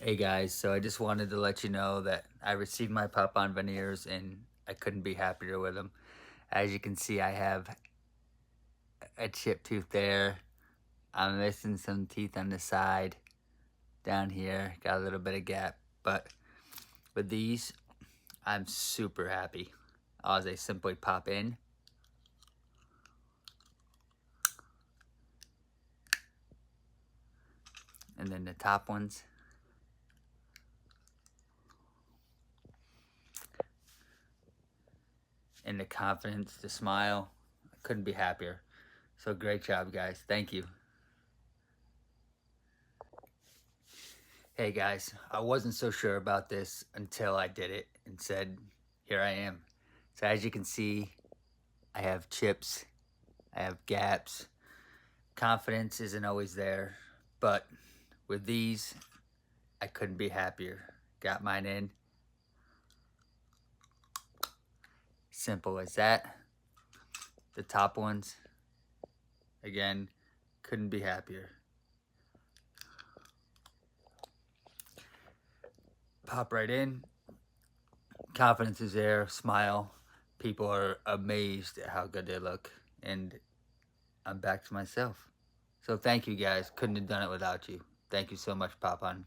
Hey guys, so I just wanted to let you know that I received my pup on Veneers and I couldn't be happier with him. As you can see, I have a chipped tooth there. I'm missing some teeth on the side. Down here, got a little bit of gap. But with these, I'm super happy. As they simply pop in. And then the top ones. And the confidence, the smile. I couldn't be happier. So great job, guys. Thank you. Hey guys, I wasn't so sure about this until I did it and said, here I am. So as you can see, I have chips, I have gaps. Confidence isn't always there, but with these, I couldn't be happier. Got mine in. Simple as that. The top ones, again, couldn't be happier. Pop right in. Confidence is there, smile. People are amazed at how good they look, and I'm back to myself. So thank you guys. Couldn't have done it without you. Thank you so much, Papan.